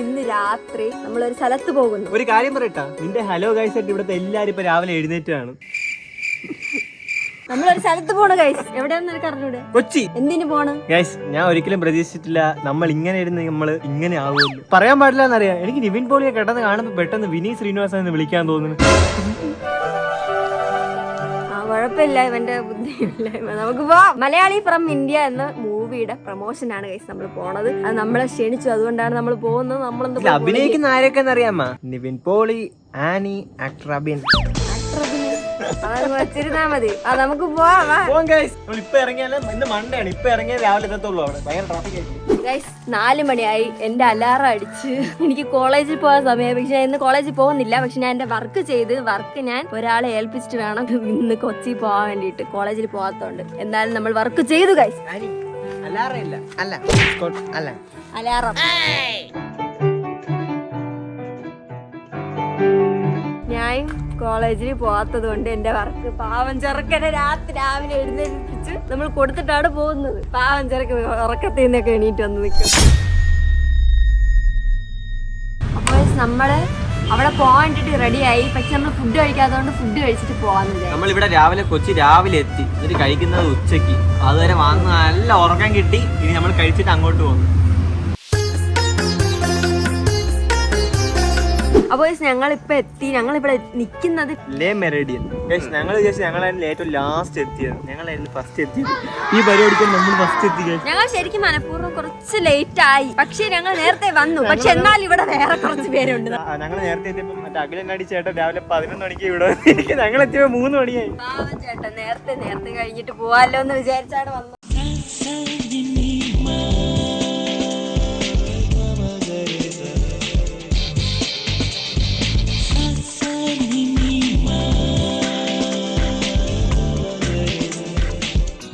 ഇന്ന് രാത്രി നമ്മളൊരു സ്ഥലത്ത് പോകുന്നു. ഒരു കാര്യം പറയട്ടാ, നിന്റെ ഹലോ ഗൈസ് ആയിട്ട് ഇവിടുത്തെ എല്ലാരും ഇപ്പൊ രാവിലെ എഴുന്നേറ്റാണ്. നമ്മളൊരു സ്ഥലത്ത് പോണ ഗൈസ്. എവിടെയാന്ന് എനിക്ക് അറിഞ്ഞൂടെ? കൊച്ചി. എന്തിനു പോണ് ഗൈസ്? ഞാൻ ഒരിക്കലും പ്രതീക്ഷിച്ചിട്ടില്ല നമ്മൾ ഇങ്ങനെ ഇരുന്ന് നമ്മള് ഇങ്ങനെ ആവുമല്ലോ. പറയാൻ പാടില്ല എന്നറിയാം. എനിക്ക് നിവിൻ പോളിയെ പെട്ടെന്ന് കാണുമ്പോ പെട്ടെന്ന് വിനീത് ശ്രീനിവാസൻ എന്ന് വിളിക്കാൻ തോന്നുന്നു. കുഴപ്പമില്ല, ഇവന്റെ ബുദ്ധിയില്ലായ്മ. നമുക്ക് പോവാം. മലയാളി ഫ്രം ഇന്ത്യ എന്ന മൂവിയുടെ പ്രൊമോഷനാണ് ഗൈസ് നമ്മൾ പോണത്. അത് നമ്മളെ ക്ഷണിച്ചു, അതുകൊണ്ടാണ് നമ്മൾ പോകുന്നത്. നമ്മളെന്ത് അഭിനയിക്കുന്ന ആരൊക്കെ അറിയാമോ? നിവിൻ പോളി, ആനി, ആക്ടർ അബിൻ. വെച്ചിരുന്നാ മതി. നമുക്ക് പോവാം. ഇപ്പൊ ഇറങ്ങിയാലും ഇന്ന് മണ്ടയാണ്. ഇപ്പൊ ഇറങ്ങിയാൽ രാവിലെ എത്തത്തുള്ളൂ. അവിടെ ഭയങ്കര ട്രാഫിക് ആയിരിക്കും. 4 മണിയായി. എന്റെ അലാറം അടിച്ച് എനിക്ക് കോളേജിൽ പോകാൻ സമയം. പക്ഷെ ഇന്ന് കോളേജിൽ പോകുന്നില്ല. പക്ഷെ ഞാൻ എന്റെ വർക്ക് ഞാൻ ഒരാളെ ഏൽപ്പിച്ചിട്ട് വേണം ഇന്ന് കൊച്ചി പോകാൻ വേണ്ടിട്ട്. കോളേജിൽ പോകാത്തോണ്ട് എന്നാലും നമ്മൾ വർക്ക് ചെയ്തു ഗൈസ്. അലാറം ഞാൻ കോളേജിൽ പോകാത്തത് കൊണ്ട് എന്റെ വർക്ക് പാവം ചെറുക്കനെ രാവിലെ എഴുന്നേൽപ്പിച്ച് നമ്മൾ കൊടുത്തിട്ടാണ് പോകുന്നത്. പാവം ചെറുക്കൻ ഉറക്കത്തിൽ നിന്നൊക്കെ എണീറ്റ് വന്ന് നിൽക്കും. അപ്പോൾ നമ്മള് അവിടെ പോകാൻ വേണ്ടിട്ട് റെഡിയായി. പക്ഷെ നമ്മൾ ഫുഡ് കഴിക്കാത്തതുകൊണ്ട് ഫുഡ് കഴിച്ചിട്ട് പോകാന്നില്ല. നമ്മളിവിടെ കൊച്ചി രാവിലെ എത്തി. എന്നിട്ട് കഴിക്കുന്നത് ഉച്ചക്ക്. അതുവരെ വന്ന് നല്ല ഉറക്കം കിട്ടി. ഇനി നമ്മൾ കഴിച്ചിട്ട് അങ്ങോട്ട് പോകുന്നു. അപ്പോൾ ഞങ്ങളിപ്പോ എത്തി. ഞങ്ങളിവിടെ നിക്കുന്നത് ലേ മെറിഡിയൻ. ഞങ്ങൾ വിചാരിച്ചു ഞങ്ങളായിരുന്നു ഏറ്റവും ലാസ്റ്റ് എത്തിയത്. ഞങ്ങളായിരുന്നു ഫസ്റ്റ് എത്തിയത്. ഈ പരിപാടിക്ക് നമ്മൾ ഫസ്റ്റ് എത്തി. ഞങ്ങൾ ശരിക്കും മനഃപൂർവ്വം കുറച്ച് ലേറ്റ് ആയി. പക്ഷെ ഞങ്ങൾ നേരത്തെ വന്നു. പക്ഷെ എന്നാൽ ഇവിടെ വേറെ കുറച്ച് പേരുണ്ട്. ഞങ്ങൾ നേരത്തെ എത്തിയപ്പോൾ മറ്റേ അഖിലനാടി ചേട്ടൻ രാവിലെ 11 മണിക്ക് ഇവിടെ ഞങ്ങൾ എത്തിയപ്പോ 3 മണിയായി. പാവം ചേട്ടൻ നേരത്തെ കഴിഞ്ഞിട്ട് പോവാല്ലോ എന്ന് വിചാരിച്ചാണ് വന്നത്.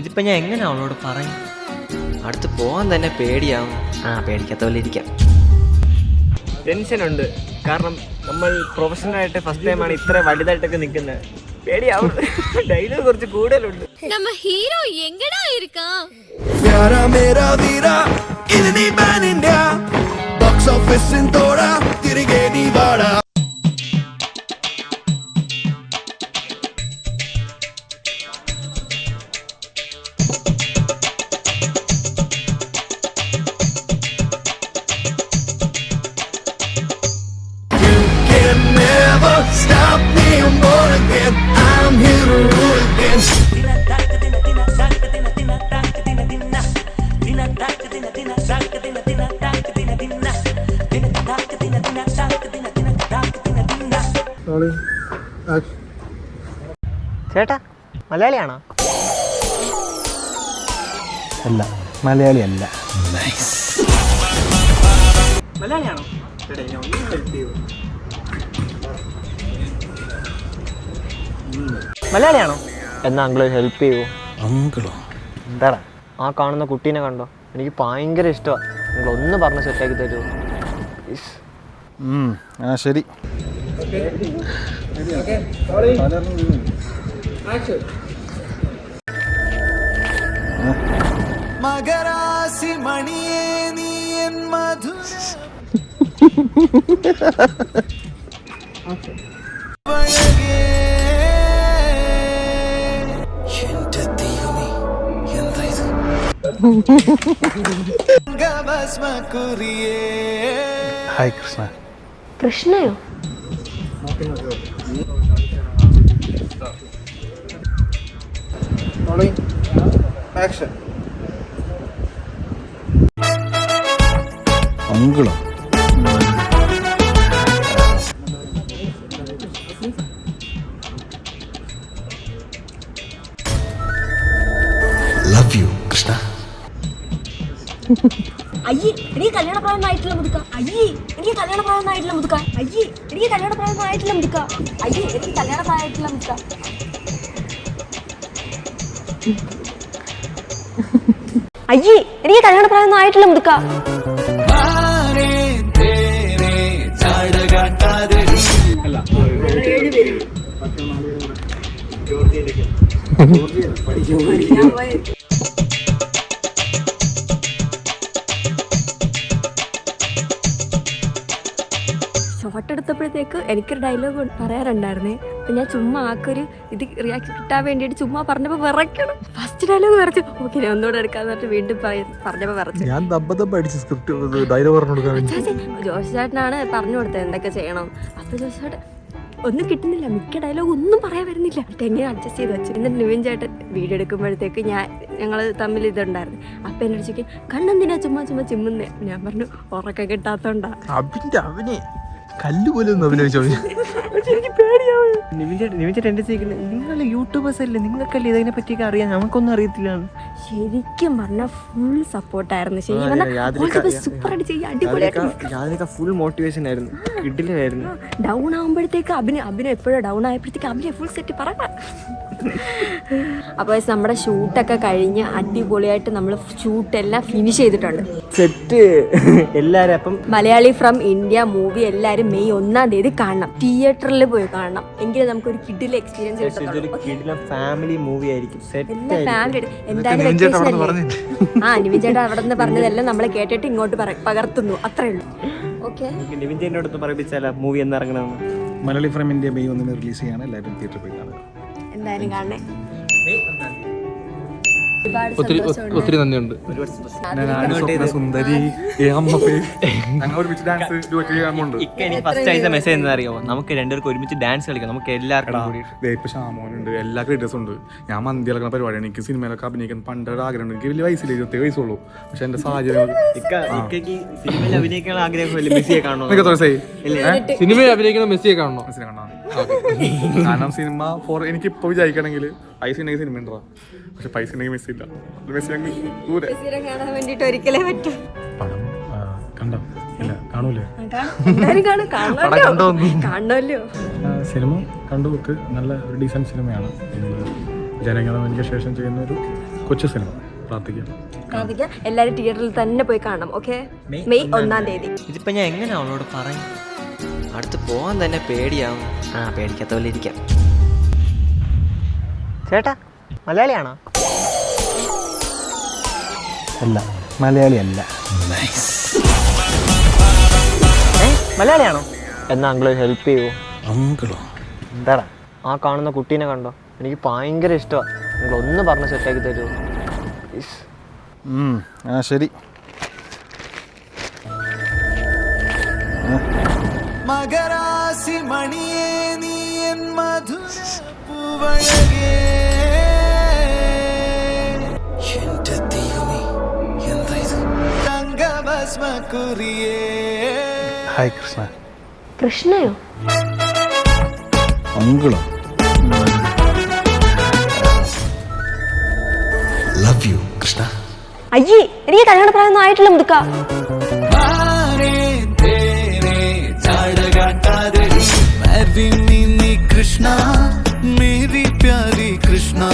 ഇതിപ്പോ ഞാൻ എങ്ങനെ അവളോട് പറയും? അടുത്ത് പോകാൻ തന്നെ പേടിയാവും. പേടിക്കാത്ത പോലെ ഇരിക്കാം. ടെൻഷനുണ്ട്. കാരണം നമ്മൾ പ്രൊഫഷണലായിട്ട് ഫസ്റ്റ് ടൈമാണ് ഇത്ര വലുതായിട്ടൊക്കെ നിൽക്കുന്നത്. പേടിയാവും. ഡയലോഗ് കുറച്ച് കൂടുതലുണ്ട്. நம்ம ஹீரோ எங்கடா இருக்கான்? प्यारा मेरा वीरा इन्नी बैन इंडिया बॉक्स ऑफिस तोड़ा तिरगे नी वाड़ा You can never stop me, I'm born again, I'm here to rule again. ചേട്ടാ മലയാളിയാണോ? അല്ല, മലയാളി അല്ല. മലയാളിയാണോ? മലയാളിയാണോ? എന്നാ അങ്കിള് ഹെൽപ്പ് ചെയ്യുമോ? അങ്കിളോ? എന്താടാ ആ കാണുന്ന കുട്ടീനെ കണ്ടോ? എനിക്ക് ഭയങ്കര ഇഷ്ടമാണ്. നിങ്ങൾ ഒന്ന് പറഞ്ഞ് സെറ്റാക്കി തരുമോ? ശരി. മകരാസി മണിയേ നീ എൻ മധു എന്റെ ദൈവമേ എന്താ ഇത്? ഹായ് കൃഷ്ണ. കൃഷ്ണയോ? അങ്കിളോ? Love you Krishna. അയ്യേ എനിക്ക് കല്യാണ പ്രായമായിട്ടുള്ള മുതുക്ക. അയ്യേ എനിക്ക് കല്യാണ പ്രായമായിട്ടുള്ള മുതുക്ക. അയ്യേ എനിക്ക് കല്യാണ പ്രായമായിട്ടുള്ള മുതുക്ക. അയ്യേ എനിക്ക് കല്യാണ പ്രായമായിട്ടുള്ള മുതുക്ക. അയ്യേ എനിക്ക് കല്യാണ പ്രായമൊന്നും ആയിട്ടില്ല മുതുക്ക. ഷോട്ട് എടുത്തപ്പോഴത്തേക്ക് എനിക്കൊരു ഡയലോഗ് പറയാറുണ്ടായിരുന്നേ. അപ്പം ഞാൻ ചുമ്മാ ആക്കൊരു ഇത് റിയാക്ഷൻ കിട്ടാൻ വേണ്ടിയിട്ട് ചുമ്മാ പറഞ്ഞപ്പോൾ വിറയ്ക്കണം. ഫസ്റ്റ് ഡയലോഗ് വിറച്ചു. ഓക്കെ ഞാൻ ഒന്നുകൂടെ എടുക്കാന്ന് പറഞ്ഞിട്ട് വീണ്ടും പറഞ്ഞപ്പോൾ വിറച്ചു. ഞാൻ അടിച്ച് സ്ക്രിപ്റ്റ് ഡയലോഗ് പറഞ്ഞു ജോഷി ചേട്ടനാണ് പറഞ്ഞു കൊടുത്തത് എന്തൊക്കെ ചെയ്യണം. അപ്പോൾ ജോഷി ചേട്ടൻ ഒന്നും കിട്ടുന്നില്ല, മിക്ക ഡയലോഗ് ഒന്നും പറയാൻ വരുന്നില്ല. എങ്ങനെ അഡ്ജസ്റ്റ് ചെയ്ത് വെച്ചു. എന്നിട്ട് നിവിൻ ചേട്ടൻ വീഡിയോ എടുക്കുമ്പോഴത്തേക്ക് ഞങ്ങൾ തമ്മിൽ ഇതുണ്ടായിരുന്നു. അപ്പം എന്നോട് ചോദിക്കും കണ്ണെന്തിനാ ചുമ്മാ ചിമ്മുന്നേ. ഞാൻ പറഞ്ഞു ഉറക്കം കിട്ടാത്തോണ്ടാ. അവനെ കല്ല് പോലെ ഒന്ന് അഭിനയിച്ചോ. എനിക്ക് പേടിയാവും. നിവിൻ ചേട്ടൻ എന്റെ ചോദിക്കുന്നത് നിങ്ങൾ യൂട്യൂബേഴ്സ് അല്ലേ, നിങ്ങൾക്കല്ലേ ഇതിനെ പറ്റിയൊക്കെ അറിയാം, നമുക്കൊന്നും അറിയത്തില്ല. ശരിക്കും പറഞ്ഞാൽ ഫുൾ സപ്പോർട്ടായിരുന്നു. ശരിക്കും പറഞ്ഞാൽ സൂപ്പർ ആയിട്ട് ചെയ്യാൻ അടിപൊളിയായിട്ട് ഫുൾ മോട്ടിവേഷൻ ആയിരുന്നു, കിടിലായിരുന്നു. ഡൗൺ ആകുമ്പോഴത്തേക്ക് അഭിനയം എപ്പോഴും ഡൗൺ ആയപ്പോഴത്തേക്ക് അഭിനയം ഫുൾ സെറ്റ് പറയാം. അപ്പോൾ നമ്മുടെ ഷൂട്ടൊക്കെ കഴിഞ്ഞ് അടിപൊളിയായിട്ട് നമ്മൾ ഷൂട്ടെല്ലാം ഫിനിഷ് ചെയ്തിട്ടുണ്ട്. സെറ്റ് എല്ലാരും. അപ്പം മലയാളി ഫ്രം ഇന്ത്യ മൂവി എല്ലാവരും മെയ് 1-ാം തീയതി കാണണം, തിയേറ്ററിൽ പോയി കാണണം. എങ്കിലും നമുക്കൊരു കിഡിലെ എക്സ്പീരിയൻസ് കിട്ടും. ഫാമിലി മൂവി ആയിരിക്കും. എല്ലാ ഫാമിലി എന്തായാലും നിവിൻ ചേട്ടൻ അവിടെ നിന്ന് പറഞ്ഞതെല്ലാം നമ്മളെ കേട്ടിട്ട് ഇങ്ങോട്ട് പകർത്തുന്നു, അത്രേ ഉള്ളൂ. ഓക്കെ, നിവിൻ ചേട്ടൻ്റെ അടുത്ത് പറയിപ്പിച്ചാല മൂവി എന്നിറങ്ങണമെന്ന്. Malayali from India May 1 release ചെയ്യാണ്. എല്ലാവരും തിയേറ്ററിൽ പോയി കാണുക. എന്തായാലും കാണണേ. ഒത്തിരി നന്ദിയുണ്ട്. സുന്ദരി എനിക്ക് ഫസ്റ്റ് അയച്ച മെസ്സേജ് എന്താ അറിയാമോ, നമുക്ക് രണ്ടുപേർക്ക് ഒരുമിച്ച് ഡാൻസ് കളിക്കാം, നമുക്ക് എല്ലാവർക്കും കൂടി. ഇപ്പൊ ഷാമോനുണ്ട്, എല്ലാ ക്രിയേറ്റേഴ്സും ഉണ്ട്. ഞാൻ മന്തി കളിക്കുന്ന പരിപാടിയാണ്. എനിക്ക് സിനിമയിലൊക്കെ അഭിനയിക്കാൻ പണ്ടൊരു ആഗ്രഹം. എനിക്ക് വലിയ വയസ്സില്ല, 20 വയസ്സുള്ളൂ. പക്ഷെ എന്റെ സാഹചര്യം സിനിമയിൽ അഭിനയിക്കാൻ ആഗ്രഹമില്ല, മെസ്സിയെ കാണണം. സിനിമയിൽ അഭിനയിക്കുന്ന മെസ്സിയെ കാണണോ? കാരണം സിനിമ എനിക്കിപ്പോ വിചാരിക്കണമെങ്കിൽ പൈസ ഉണ്ടെങ്കിൽ സിനിമ ഉണ്ടോ, പക്ഷെ പൈസ ഉണ്ടെങ്കിൽ മെസ്സി ഇല്ല. മെസ്സി അങ്ങ് ദൂരെ. കാണാൻ വേണ്ടിട്ട് ഒരിക്കലേ പറ്റൂ. പടം കണ്ടോ? ഇല്ല, കാണൂലേ? കാണണമല്ലോ. സിനിമ കണ്ടു നോക്ക്. നല്ല ഒരു ഡീസൻറ്റ് സിനിമയാണ്. ജനഗണമനയ്ക്ക് ശേഷം ചെയ്യുന്ന ഒരു കൊച്ചു സിനിമ. പ്രാർത്ഥിക്കാം എല്ലാരും തിയേറ്ററിൽ തന്നെ പോയി കാണണം. ഓക്കെ, മെയ് 1-ാം തീയതി. ഇതിപ്പോ ഞാൻ എങ്ങനെ അവളോട് പറയും? അടുത്ത് പോകാൻ തന്നെ പേടിയാവും. പേടിക്കാത്ത പോലെ ഇരിക്കാം. ചേട്ടാ മലയാളിയാണോ? അല്ല, മലയാളി അല്ല. മലയാളിയാണോ? എന്നാ അങ്കിള് ഹെൽപ്പ് ചെയ്യുമോ? അങ്കിളോ? എന്താടാ ആ കാണുന്ന കുട്ടീനെ കണ്ടോ? എനിക്ക് ഭയങ്കര ഇഷ്ടമാണ്. നിങ്ങൾ ഒന്ന് പറഞ്ഞ് സെറ്റാക്കി തരുമോ? ശരി. മകരാശി മണിയേ നീ എൻ മധുപൂവഴകേ എന്റെ ദൈവമേ എന്താ ഇത് തങ്കഭസ്മക്കുറിയേ. ഹായ് കൃഷ്ണ. കൃഷ്ണയോ? അങ്കിളോ? Love you Krishna. അയ്യേ, എനിക്ക് കല്യാണ പ്രായമൊന്നും ആയിട്ടില്ല മുതുക്ക. कृष्णा मेरी प्यारी कृष्णा.